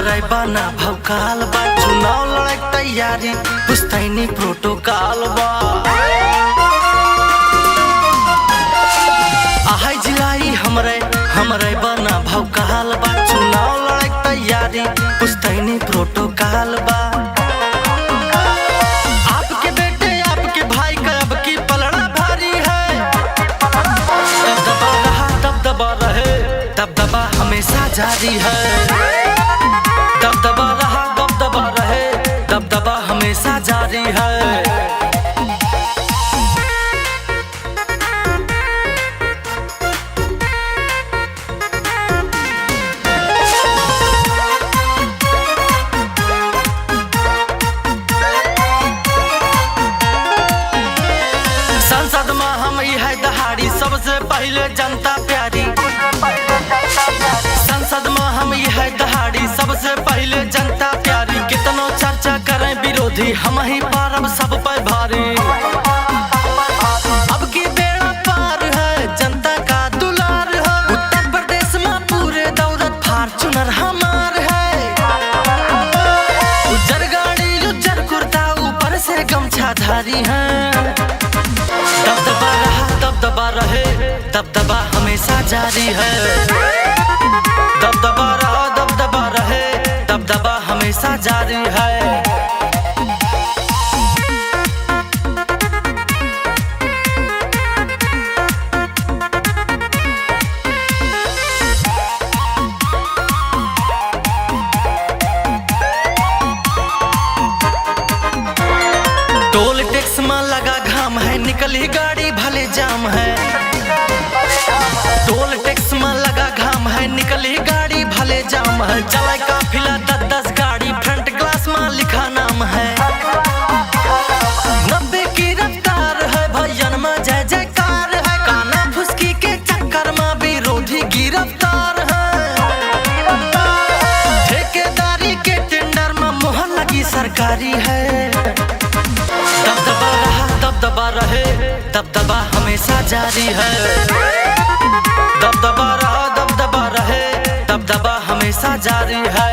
हमरा बना भौकाल बा, चुनाव लड़े तैयारी पुस्तैनी प्रोटोकॉल बा। आहै जिलाई हमरे बना भौकाल बा, चुनाव लड़े तैयारी पुस्तैनी प्रोटोकॉल बा। आपके बेटे आपके भाई का अब की पलड़ा भारी है। दबदबा रहा दबदबा रहे, दबदबा हमेशा जारी है। दबदबा रहा दबदबा रहे, दबदबा हमेशा जारी है। संसद में हम ही है दहाड़ी, सबसे पहले जनता प्यारी। संसद में हम ही है दहाड़ी, सबसे पहले जनता प्यारी। कितनो चर्चा करें विरोधी, हम ही पारब सब पे भारी। अब की बेड़ा पार है, जनता का दुलार है। उत्तर प्रदेश में पूरे दौलत फार्चूनर हमार है। उज्जर गाड़ी उज्जर कुर्ता, ऊपर से गमछा धारी है। दबदबा रहा दबदबा रहे, दबदबा हमेशा जारी है। दबदबा रहा दबदबा रहे, दबदबा हमेशा जारी है। टोल टैक्स में लगा घाम है, निकली गाड़ी भले जाम है। टोल टैक्स में लगा घाम है, निकली गाड़ी भले जाम है। चले काफिला 10-10 गाड़ी, फ्रंट क्लास में लिखा नाम है। 90 की रफ्तार है, भजन में जय जयकार है। काना फुसकी के चक्कर में विरोधी गिरफ्तार है। ठेकेदारी के टेंडर में मोहर लगी सरकारी है। दबदबा रहा दबदबा रहे, दबदबा हमेशा जारी है। दबदबा रहा दबदबा रहे, दबदबा हमेशा जारी है।